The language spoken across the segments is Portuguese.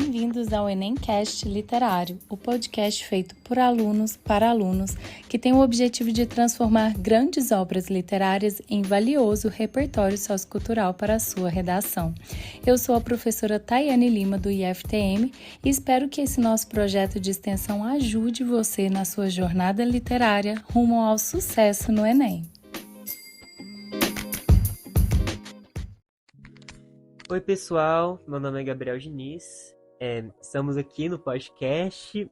Bem-vindos ao Enemcast Literário, o podcast feito por alunos para alunos que tem o objetivo de transformar grandes obras literárias em valioso repertório sociocultural para a sua redação. Eu sou a professora Tayane Lima do IFTM e espero que esse nosso projeto de extensão ajude você na sua jornada literária rumo ao sucesso no Enem. Oi pessoal, meu nome é Gabriel Diniz, estamos aqui no podcast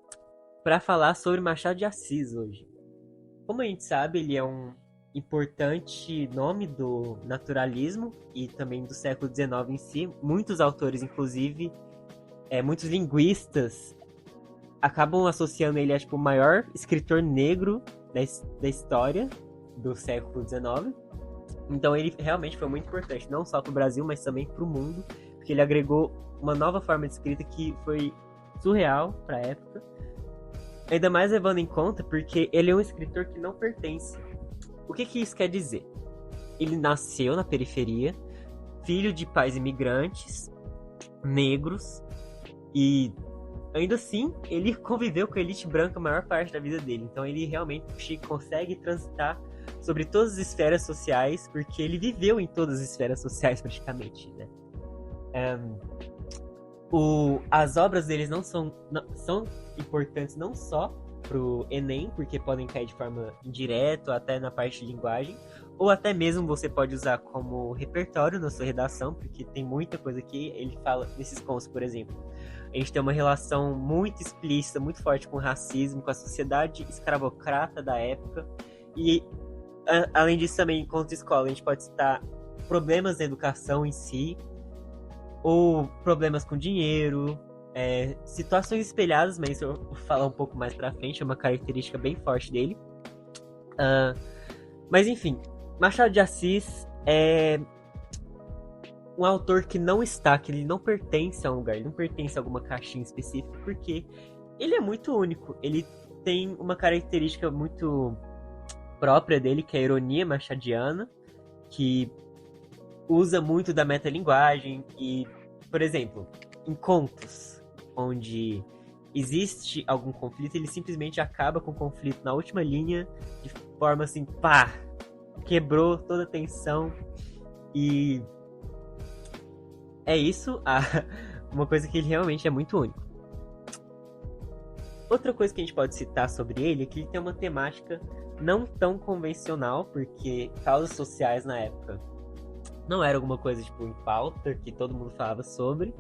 para falar sobre Machado de Assis hoje. Como a gente sabe, ele é um importante nome do naturalismo e também do século XIX em si. Muitos autores, inclusive, muitos linguistas, acabam associando ele a o maior escritor negro da história do século XIX. Então ele realmente foi muito importante, não só para o Brasil, mas também para o mundo, porque ele agregou uma nova forma de escrita que foi surreal para a época. Ainda mais levando em conta porque ele é um escritor que não pertence. O que isso quer dizer? Ele nasceu na periferia, filho de pais imigrantes, negros, e ainda assim ele conviveu com a elite branca a maior parte da vida dele. Então ele realmente consegue transitar sobre todas as esferas sociais, porque ele viveu em todas as esferas sociais praticamente, né? As obras deles são importantes não só pro Enem, porque podem cair de forma indireta, ou até na parte de linguagem, ou até mesmo você pode usar como repertório na sua redação, porque tem muita coisa que ele fala nesses contos, por exemplo. A gente tem uma relação muito explícita, muito forte com o racismo, com a sociedade escravocrata da época, e além disso também, enquanto escola, a gente pode citar problemas na educação em si, ou problemas com dinheiro, situações espelhadas, mas eu vou falar um pouco mais pra frente, é uma característica bem forte dele. Mas enfim, Machado de Assis é um autor que ele não pertence a um lugar, ele não pertence a alguma caixinha específica, porque ele é muito único, ele tem uma característica muito própria dele, que é a ironia machadiana, que usa muito da metalinguagem e, por exemplo, em contos onde existe algum conflito, ele simplesmente acaba com o conflito na última linha, de forma assim, pá, quebrou toda a tensão. E é isso, uma coisa que ele realmente é muito único. Outra coisa que a gente pode citar sobre ele é que ele tem uma temática não tão convencional, porque causas sociais na época não era alguma coisa tipo em pauta, que todo mundo falava sobre.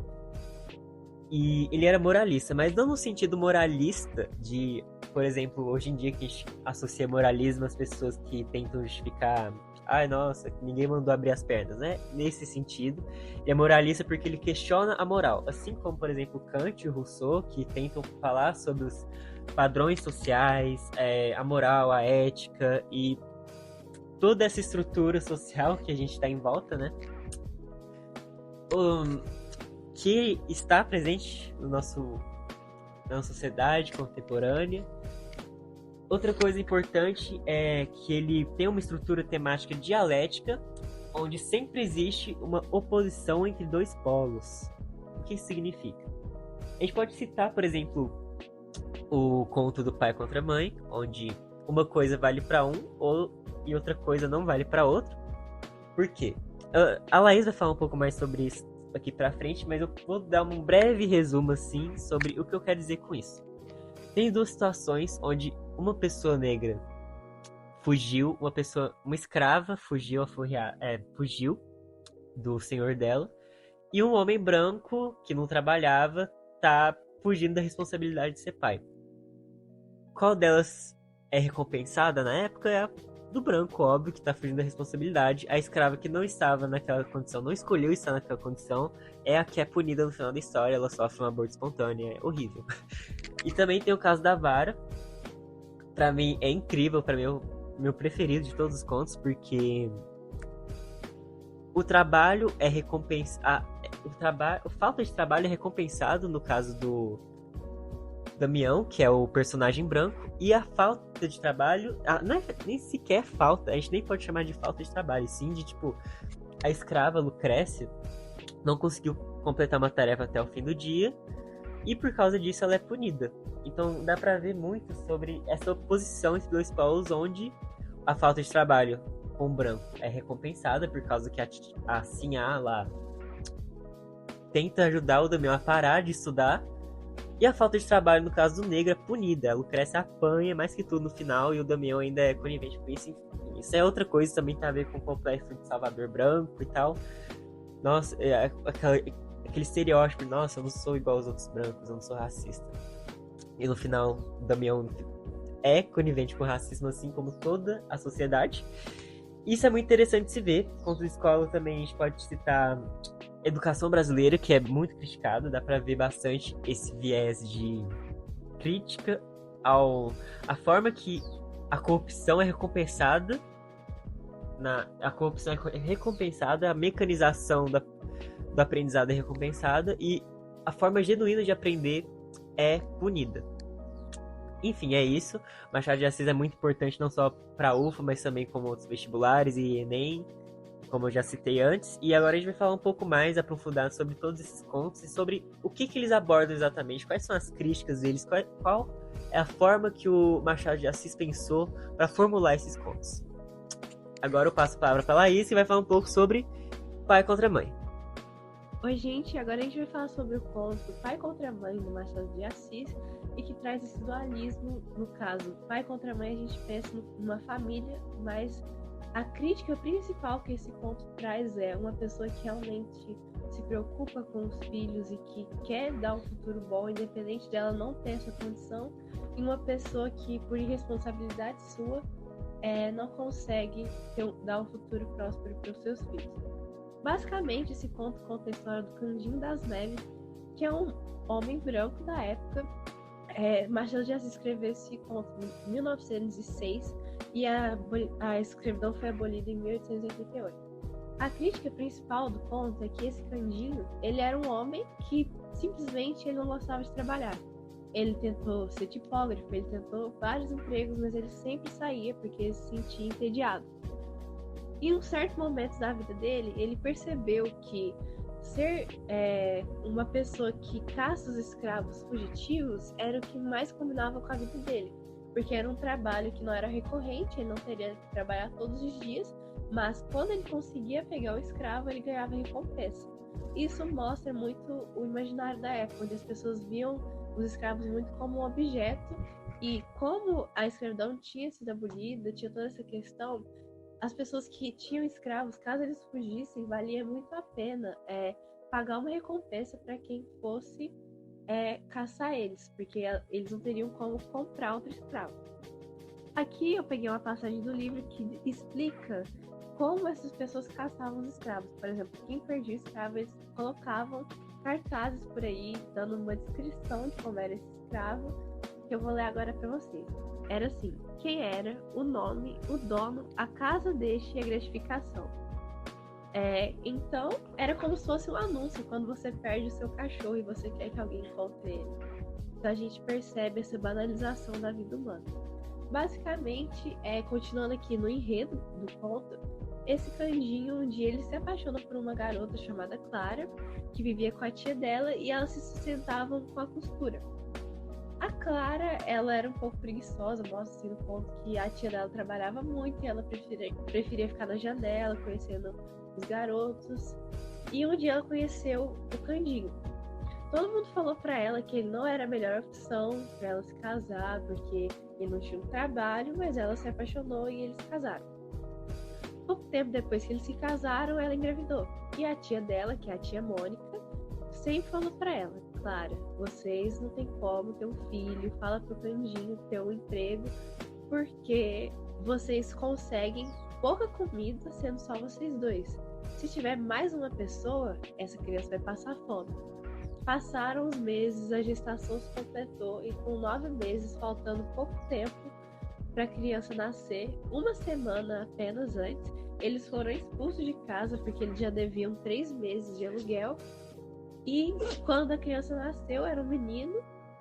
E ele era moralista, mas não no sentido moralista de, por exemplo, hoje em dia que a gente associa moralismo às pessoas que tentam justificar, ai nossa, ninguém mandou abrir as pernas, né? Nesse sentido, ele é moralista porque ele questiona a moral, assim como, por exemplo, Kant e Rousseau, que tentam falar sobre os padrões sociais, a moral, a ética e toda essa estrutura social que a gente está em volta, né? Que está presente na nossa sociedade contemporânea. Outra coisa importante é que ele tem uma estrutura temática dialética, onde sempre existe uma oposição entre dois polos. O que isso significa? A gente pode citar, por exemplo, o conto do pai contra a mãe, onde uma coisa vale para um e outra coisa não vale para outro. Por quê? A Laís vai falar um pouco mais sobre isso aqui para frente, mas eu vou dar um breve resumo assim sobre o que eu quero dizer com isso. Tem duas situações onde uma pessoa negra fugiu, uma escrava fugiu do senhor dela, e um homem branco que não trabalhava tá fugindo da responsabilidade de ser pai. Qual delas é recompensada na época? É a do branco, óbvio, que tá fugindo da responsabilidade. A escrava que não estava naquela condição, não escolheu estar naquela condição, é a que é punida no final da história, ela sofre um aborto espontâneo, é horrível. E também tem o caso da Vara. Pra mim é incrível, pra mim é o meu preferido de todos os contos, porque o trabalho é recompensado, a falta de trabalho é recompensado no caso do Damião, que é o personagem branco, e a falta de trabalho, não é nem sequer falta, a gente nem pode chamar de falta de trabalho, sim de tipo, a escrava Lucrécia não conseguiu completar uma tarefa até o fim do dia, e por causa disso ela é punida. Então dá pra ver muito sobre essa oposição entre dois polos, onde a falta de trabalho com o branco é recompensada por causa que a Sinhá lá tenta ajudar o Damião a parar de estudar, e a falta de trabalho no caso do negro é punida. A Lucrécia apanha mais que tudo no final e o Damião ainda é conivente com isso. Enfim, isso é outra coisa, também tem a ver com o complexo de Salvador branco e tal. Nossa, aquele estereótipo, nossa, eu não sou igual aos outros brancos, eu não sou racista. E no final, o Damião é conivente com o racismo, assim como toda a sociedade. Isso é muito interessante de se ver. Contra a escola também a gente pode citar educação brasileira, que é muito criticada. Dá pra ver bastante esse viés de crítica à forma que a corrupção é recompensada. A corrupção é recompensada, a mecanização do aprendizado é recompensada e a forma genuína de aprender é punida. Enfim, é isso. Machado de Assis é muito importante não só para a UFA, mas também como outros vestibulares e Enem, como eu já citei antes. E agora a gente vai falar um pouco mais aprofundado sobre todos esses contos e sobre o que eles abordam exatamente, quais são as críticas deles, qual é a forma que o Machado de Assis pensou para formular esses contos. Agora eu passo a palavra para a Laís e vai falar um pouco sobre pai contra mãe. Oi, gente, agora a gente vai falar sobre o conto Pai contra Mãe, do Machado de Assis, e que traz esse dualismo. No caso, pai contra mãe, a gente pensa numa família, mas a crítica principal que esse conto traz é uma pessoa que realmente se preocupa com os filhos e que quer dar um futuro bom, independente dela não ter essa condição, e uma pessoa que, por irresponsabilidade sua, não consegue dar um futuro próspero para os seus filhos. Basicamente, esse conto conta a história do Candinho das Neves, que é um homem branco da época. Machado de Assis escreveu esse conto em 1906 e a escravidão foi abolida em 1888. A crítica principal do conto é que esse Candinho, ele era um homem que simplesmente ele não gostava de trabalhar. Ele tentou ser tipógrafo, ele tentou vários empregos, mas ele sempre saía porque ele se sentia entediado. Em um certo momento da vida dele, ele percebeu que ser uma pessoa que caça os escravos fugitivos era o que mais combinava com a vida dele, porque era um trabalho que não era recorrente, ele não teria que trabalhar todos os dias, mas quando ele conseguia pegar o escravo, ele ganhava recompensa. Isso mostra muito o imaginário da época, onde as pessoas viam os escravos muito como um objeto, e como a escravidão tinha sido abolida, tinha toda essa questão, as pessoas que tinham escravos, caso eles fugissem, valia muito a pena pagar uma recompensa para quem fosse caçar eles, porque eles não teriam como comprar outro escravo. Aqui eu peguei uma passagem do livro que explica como essas pessoas caçavam os escravos. Por exemplo, quem perdia o escravo, eles colocavam cartazes por aí, dando uma descrição de como era esse escravo, que eu vou ler agora para vocês. Era assim: quem era, o nome, o dono, a casa deste e a gratificação. Então, era como se fosse um anúncio quando você perde o seu cachorro e você quer que alguém encontre ele. Então a gente percebe essa banalização da vida humana. Basicamente, continuando aqui no enredo do conto, esse Candinho, um dia ele se apaixona por uma garota chamada Clara, que vivia com a tia dela e elas se sustentavam com a costura. A Clara, ela era um pouco preguiçosa, mostra assim no conto que a tia dela trabalhava muito e ela preferia ficar na janela, conhecendo os garotos. E um dia ela conheceu o Candinho. Todo mundo falou pra ela que ele não era a melhor opção pra ela se casar, porque ele não tinha um trabalho, mas ela se apaixonou e eles se casaram. Pouco tempo depois que eles se casaram, ela engravidou. E a tia dela, que é a tia Mônica, sempre falou pra ela: Clara, vocês não tem como ter um filho, fala pro Candinho ter um emprego, porque vocês conseguem pouca comida sendo só vocês dois. Se tiver mais uma pessoa, essa criança vai passar fome. Passaram os meses, a gestação se completou e com 9 meses, faltando pouco tempo para a criança nascer, uma semana apenas antes, eles foram expulsos de casa porque eles já deviam 3 meses de aluguel. E quando a criança nasceu, era um menino,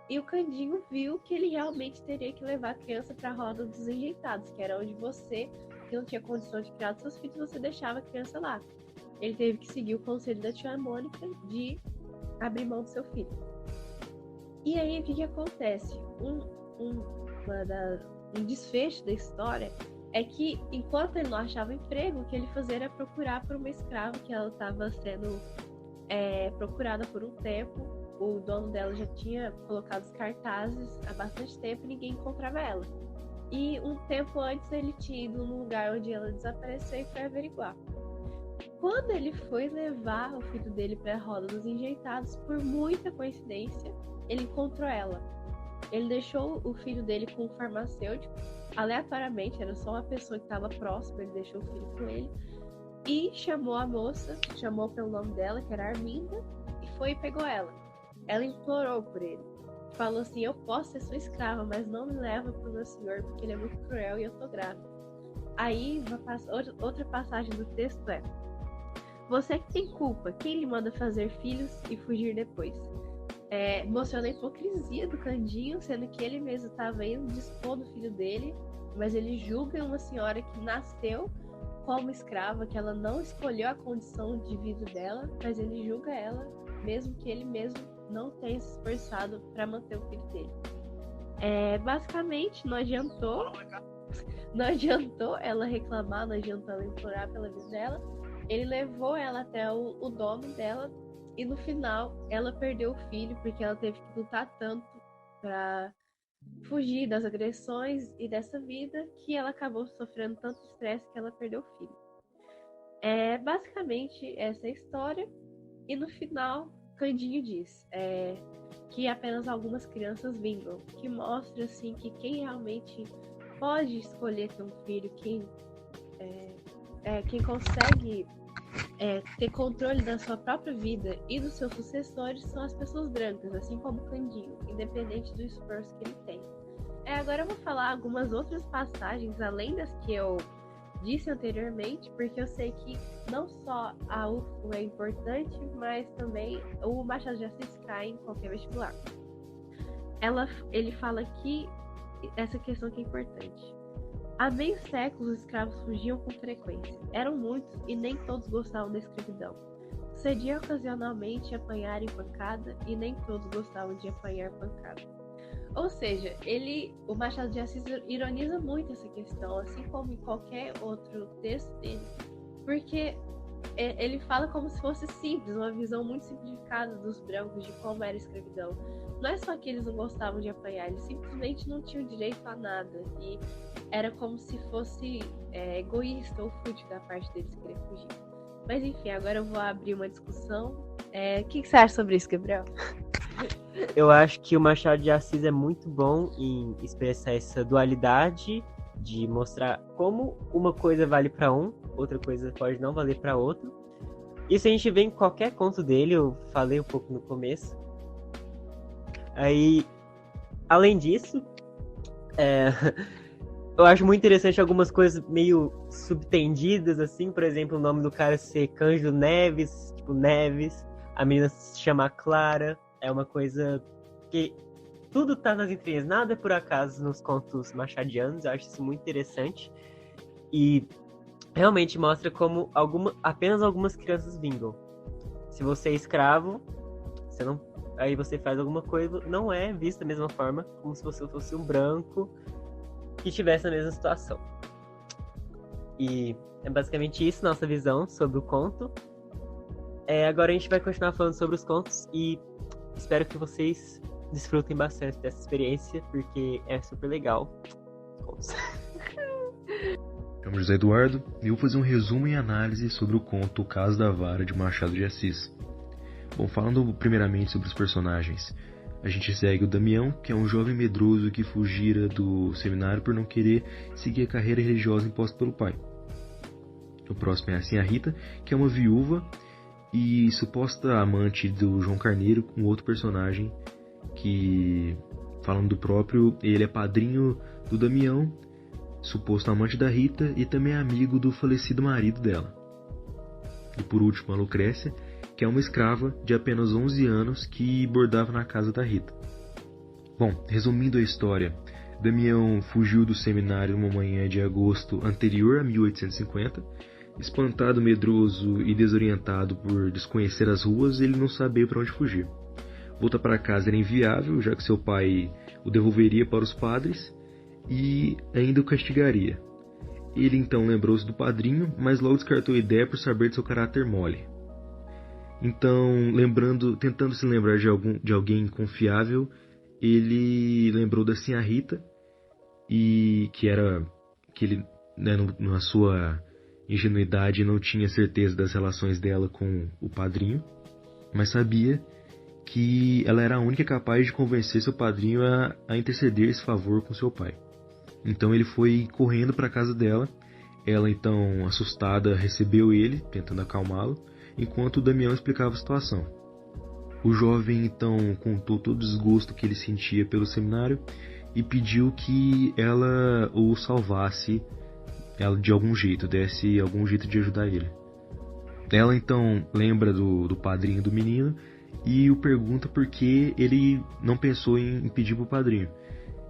e o Candinho viu que ele realmente teria que levar a criança para a roda dos enjeitados, que era onde você, que não tinha condições de criar seus filhos, você deixava a criança lá. Ele teve que seguir o conselho da tia Mônica de abrir mão do seu filho. E aí, o que acontece? Um desfecho da história é que, enquanto ele não achava emprego, o que ele fazia era procurar por uma escrava, que ela estava sendo procurada por um tempo. O dono dela já tinha colocado os cartazes há bastante tempo e ninguém encontrava ela. E um tempo antes ele tinha ido num lugar onde ela desapareceu e foi averiguar. Quando ele foi levar o filho dele para a roda dos enjeitados, por muita coincidência, ele encontrou ela. Ele deixou o filho dele com um farmacêutico, aleatoriamente, era só uma pessoa que estava próxima, ele deixou o filho com ele, e chamou a moça, chamou pelo nome dela, que era Arminda, e foi e pegou ela. Ela implorou por ele. Falou assim: eu posso ser sua escrava, mas não me leva pro meu senhor, porque ele é muito cruel e eu tô grávida. Aí, outra passagem do texto é: você que tem culpa, quem lhe manda fazer filhos e fugir depois? Mostrando a hipocrisia do Candinho, sendo que ele mesmo estava indo dispor do filho dele, mas ele julga uma senhora que nasceu como escrava, que ela não escolheu a condição de vida dela, mas ele julga ela, mesmo que ele mesmo não tenha se esforçado para manter o filho dele. Basicamente, não adiantou ela reclamar, não adiantou ela implorar pela vida dela. Ele levou ela até o dono dela e no final ela perdeu o filho porque ela teve que lutar tanto para fugir das agressões e dessa vida que ela acabou sofrendo tanto estresse que ela perdeu o filho. Basicamente essa é a história. E no final, Candinho diz que apenas algumas crianças vingam, que mostra assim que quem realmente pode escolher ter um filho, quem consegue ter controle da sua própria vida e dos seus sucessores são as pessoas brancas, assim como Candinho, independente do esforço que ele tem. Agora eu vou falar algumas outras passagens, além das que eu disse anteriormente, porque eu sei que não só a UFO é importante, mas também o Machado de Assis cai em qualquer vestibular. Ele fala que essa questão que é importante. Há meio século, os escravos fugiam com frequência. Eram muitos e nem todos gostavam da escravidão. Sucedia ocasionalmente apanhar em pancada e nem todos gostavam de apanhar pancada. Ou seja, o Machado de Assis ironiza muito essa questão, assim como em qualquer outro texto dele, porque ele fala como se fosse simples, uma visão muito simplificada dos brancos de como era a escravidão. Não é só que eles não gostavam de apanhar, eles simplesmente não tinham direito a nada, e era como se fosse egoísta ou fútil da parte deles querer fugir. Mas enfim, agora eu vou abrir uma discussão. O que você acha sobre isso, Gabriel? Eu acho que o Machado de Assis é muito bom em expressar essa dualidade, de mostrar como uma coisa vale para um, outra coisa pode não valer para outro. Isso a gente vê em qualquer conto dele, eu falei um pouco no começo. Aí, além disso, eu acho muito interessante algumas coisas meio subtendidas, assim, por exemplo, o nome do cara ser Cândido Neves, tipo Neves, a menina se chama Clara. É uma coisa que tudo tá nas entrelinhas, nada é por acaso nos contos machadianos. Eu acho isso muito interessante. E realmente mostra como apenas algumas crianças vingam. Se você é escravo, aí você faz alguma coisa, não é visto da mesma forma como se você fosse um branco que estivesse na mesma situação. E é basicamente isso, nossa visão sobre o conto. Agora a gente vai continuar falando sobre os contos e espero que vocês desfrutem bastante dessa experiência, porque é super legal. Eu me José Eduardo e eu vou fazer um resumo e análise sobre o conto O Caso da Vara de Machado de Assis. Bom, falando primeiramente sobre os personagens, a gente segue o Damião, que é um jovem medroso que fugira do seminário por não querer seguir a carreira religiosa imposta pelo pai. O próximo é assim a Rita, que é uma viúva e suposta amante do João Carneiro, um outro personagem que, falando do próprio, ele é padrinho do Damião, suposto amante da Rita e também amigo do falecido marido dela. E por último, a Lucrécia, que é uma escrava de apenas 11 anos que bordava na casa da Rita. Bom, resumindo a história, Damião fugiu do seminário numa manhã de agosto anterior a 1850. Espantado, medroso e desorientado por desconhecer as ruas, ele não sabia para onde fugir. voltar para casa era inviável, já que seu pai o devolveria para os padres e ainda o castigaria. Ele então lembrou-se do padrinho, mas logo descartou a ideia por saber de seu caráter mole. Então, tentando se lembrar de alguém confiável, ele lembrou da Sinhá Rita, e que ele, né, na sua ingenuidade, não tinha certeza das relações dela com o padrinho, mas sabia que ela era a única capaz de convencer seu padrinho a interceder esse favor com seu pai. Então ele foi correndo para a casa dela. Ela, então, assustada, recebeu ele, tentando acalmá-lo, enquanto o Damião explicava a situação. O jovem, então, contou todo o desgosto que ele sentia pelo seminário e pediu que ela o salvasse de algum jeito, desse algum jeito de ajudar ele. Ela, então, lembra do padrinho do menino e o pergunta por que ele não pensou em pedir para o padrinho.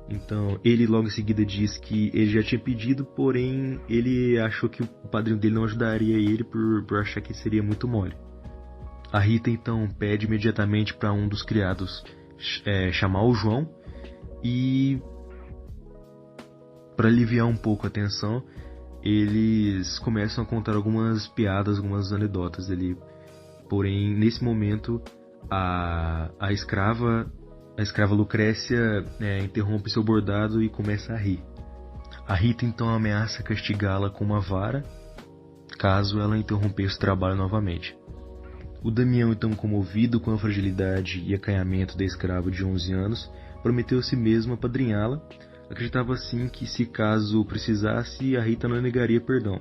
Então, ele logo em seguida diz que ele já tinha pedido, porém ele achou que o padrinho dele não ajudaria ele por achar que seria muito mole. A Rita então pede imediatamente para um dos criados chamar o João, e para aliviar um pouco a tensão, eles começam a contar algumas piadas, algumas anedotas ali. Porém, nesse momento, a escrava Lucrécia interrompe seu bordado e começa a rir. A Rita então ameaça castigá-la com uma vara, caso ela interrompesse o trabalho novamente. O Damião, então, comovido com a fragilidade e acanhamento da escrava de 11 anos, prometeu a si mesmo apadrinhá-la. Acreditava assim que, se caso precisasse, a Rita não negaria perdão,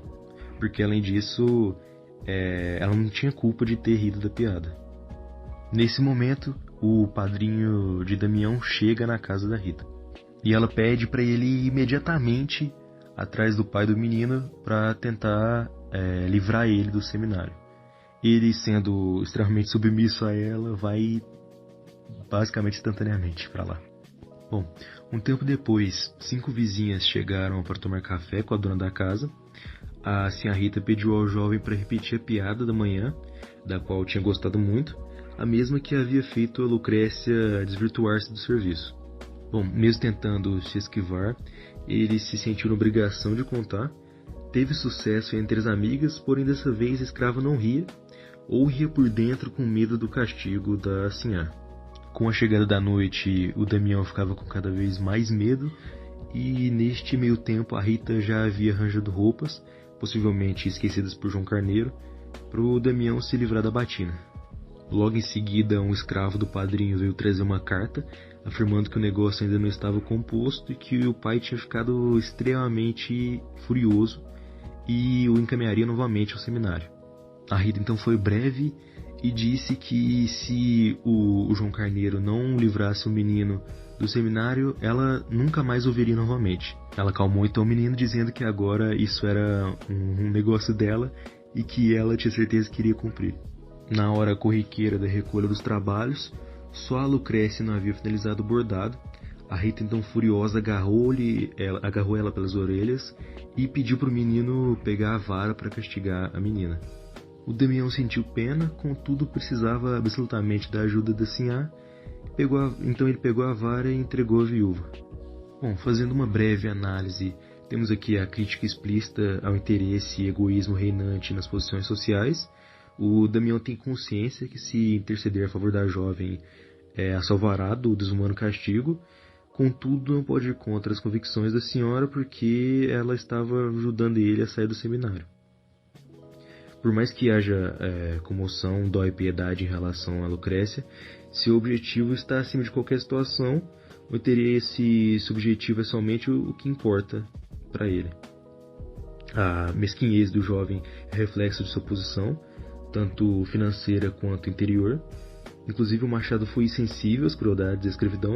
porque além disso, ela não tinha culpa de ter rido da piada. Nesse momento, o padrinho de Damião chega na casa da Rita e ela pede para ele ir imediatamente atrás do pai do menino para tentar livrar ele do seminário. Ele, sendo extremamente submisso a ela, vai basicamente instantaneamente para lá. Bom, um tempo depois, 5 vizinhas chegaram para tomar café com a dona da casa. A Sinhá Rita pediu ao jovem para repetir a piada da manhã, da qual tinha gostado muito, a mesma que havia feito a Lucrécia desvirtuar-se do serviço. Bom, mesmo tentando se esquivar, ele se sentiu na obrigação de contar. Teve sucesso entre as amigas, porém dessa vez a escrava não ria, ou ria por dentro com medo do castigo da Sinhá. Com a chegada da noite, o Damião ficava com cada vez mais medo, e neste meio tempo a Rita já havia arranjado roupas, possivelmente esquecidas por João Carneiro, para o Damião se livrar da batina. Logo em seguida, um escravo do padrinho veio trazer uma carta, afirmando que o negócio ainda não estava composto e que o pai tinha ficado extremamente furioso e o encaminharia novamente ao seminário. A Rita então foi breve e disse que se o João Carneiro não livrasse o menino do seminário, ela nunca mais o veria novamente. Ela acalmou então o menino, dizendo que agora isso era um negócio dela e que ela tinha certeza que iria cumprir. Na hora corriqueira da recolha dos trabalhos, só a Lucrécia não havia finalizado o bordado. A Rita, então furiosa, agarrou ela pelas orelhas e pediu para o menino pegar a vara para castigar a menina. O Damião sentiu pena, contudo precisava absolutamente da ajuda da Sinhá. Então ele pegou a vara e entregou a viúva. Bom, fazendo uma breve análise, temos aqui a crítica explícita ao interesse e egoísmo reinante nas posições sociais. O Damião tem consciência que, se interceder a favor da jovem, a salvará do desumano castigo. Contudo, não pode ir contra as convicções da senhora, porque ela estava ajudando ele a sair do seminário. Por mais que haja comoção, dó e piedade em relação a Lucrécia, seu objetivo está acima de qualquer situação. O interesse subjetivo é somente o que importa para ele. A mesquinhez do jovem é reflexo de sua posição, tanto financeira quanto interior. Inclusive, o Machado foi insensível às crueldades da escravidão,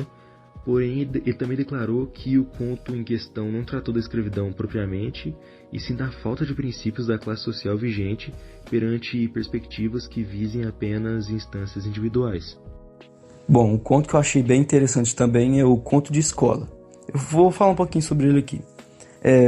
porém ele também declarou que o conto em questão não tratou da escravidão propriamente, e sim da falta de princípios da classe social vigente perante perspectivas que visem apenas instâncias individuais. Bom, o conto que eu achei bem interessante também é o conto de escola. Eu vou falar um pouquinho sobre ele aqui.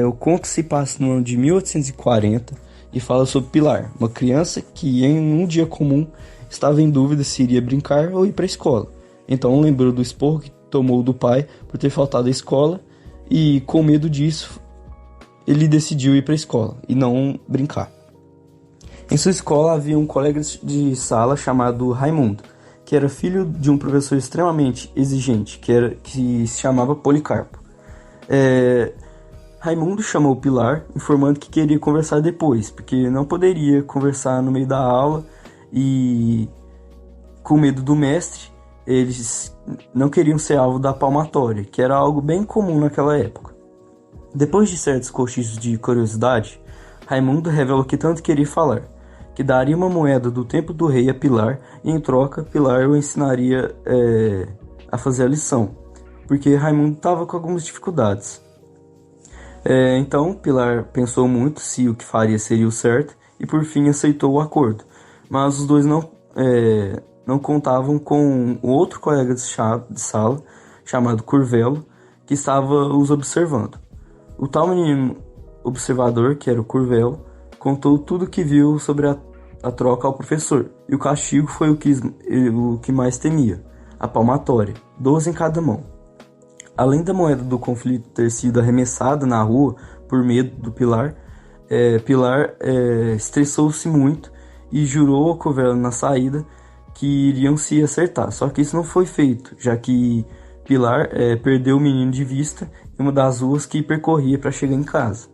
O conto se passa no ano de 1840 e fala sobre Pilar, uma criança que em um dia comum estava em dúvida se iria brincar ou ir para a escola. Então lembrou do esporro que tomou do pai por ter faltado à escola e, com medo disso, ele decidiu ir para a escola e não brincar. Em sua escola havia um colega de sala chamado Raimundo, que era filho de um professor extremamente exigente, que se chamava Policarpo. Raimundo chamou Pilar, informando que queria conversar depois, porque não poderia conversar no meio da aula e, com medo do mestre, eles não queriam ser alvo da palmatória, que era algo bem comum naquela época. Depois de certos cochichos de curiosidade, Raimundo revelou que tanto queria falar, que daria uma moeda do tempo do rei a Pilar e, em troca, Pilar o ensinaria a fazer a lição, porque Raimundo estava com algumas dificuldades. Então, Pilar pensou muito se o que faria seria o certo e, por fim, aceitou o acordo. Mas os dois não contavam com outro colega de sala, chamado Curvelo, que estava os observando. O tal menino observador, que era o Curvelo, contou tudo o que viu sobre a troca ao professor, e o castigo foi o que mais temia, a palmatória, 12 em cada mão. Além da moeda do conflito ter sido arremessada na rua por medo do Pilar, Pilar estressou-se muito e jurou ao Curvelo na saída que iriam se acertar. Só que isso não foi feito, já que Pilar perdeu o menino de vista em uma das ruas que percorria para chegar em casa.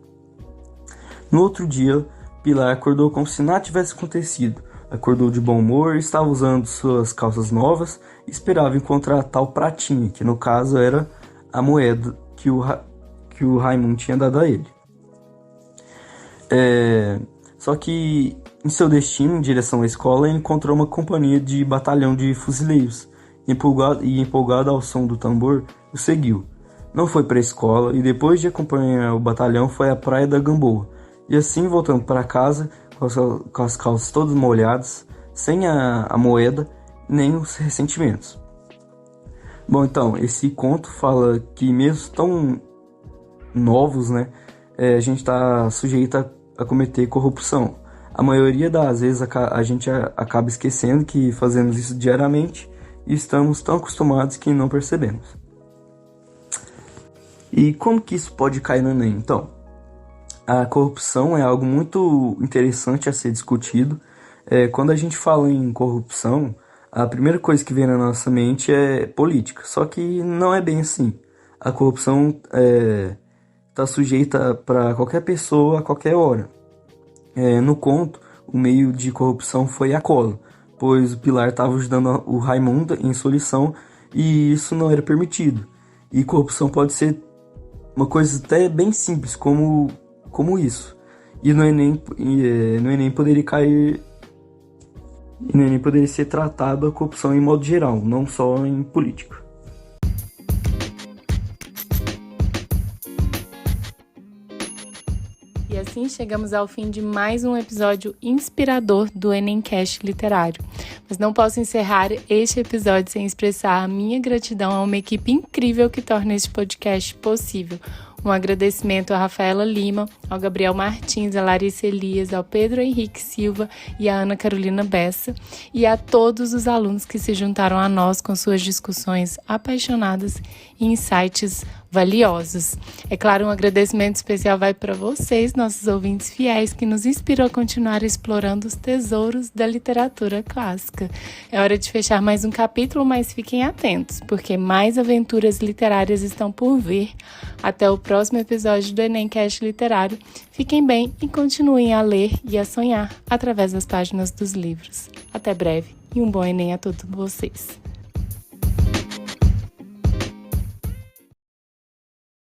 No outro dia, Pilar acordou como se nada tivesse acontecido. Acordou de bom humor, estava usando suas calças novas e esperava encontrar a tal pratinha, que no caso era a moeda que o Raimundo tinha dado a ele. Só que em seu destino, em direção à escola, ele encontrou uma companhia de batalhão de fuzileiros. Empolgado ao som do tambor, o seguiu. Não foi para a escola e, depois de acompanhar o batalhão, foi à Praia da Gamboa. E assim, voltando para casa, com as calças todas molhadas, sem a moeda nem os ressentimentos. Bom, então, esse conto fala que mesmo tão novos, né, a gente está sujeito a cometer corrupção. A maioria das vezes a gente acaba esquecendo que fazemos isso diariamente e estamos tão acostumados que não percebemos. E como que isso pode cair no Enem? Então, a corrupção é algo muito interessante a ser discutido. Quando a gente fala em corrupção, a primeira coisa que vem na nossa mente é política, só que não é bem assim. A corrupção está sujeita para qualquer pessoa a qualquer hora. No conto, o meio de corrupção foi a cola, pois o Pilar estava ajudando o Raimundo em sua lição e isso não era permitido. E corrupção pode ser uma coisa até bem simples, como isso. E no Enem poderia cair. E no Enem poderia ser tratado a corrupção em modo geral, não só em política. E assim chegamos ao fim de mais um episódio inspirador do Enemcast Literário. Mas não posso encerrar este episódio sem expressar a minha gratidão a uma equipe incrível que torna este podcast possível. Um agradecimento a Rafaela Lima, ao Gabriel Martins, a Larissa Elias, ao Pedro Henrique Silva e a Ana Carolina Bessa, e a todos os alunos que se juntaram a nós com suas discussões apaixonadas e insights valiosos. É claro, um agradecimento especial vai para vocês, nossos ouvintes fiéis, que nos inspirou a continuar explorando os tesouros da literatura clássica. É hora de fechar mais um capítulo, mas fiquem atentos, porque mais aventuras literárias estão por vir. Até o próximo episódio do Enemcast Literário. Fiquem bem e continuem a ler e a sonhar através das páginas dos livros. Até breve e um bom Enem a todos vocês.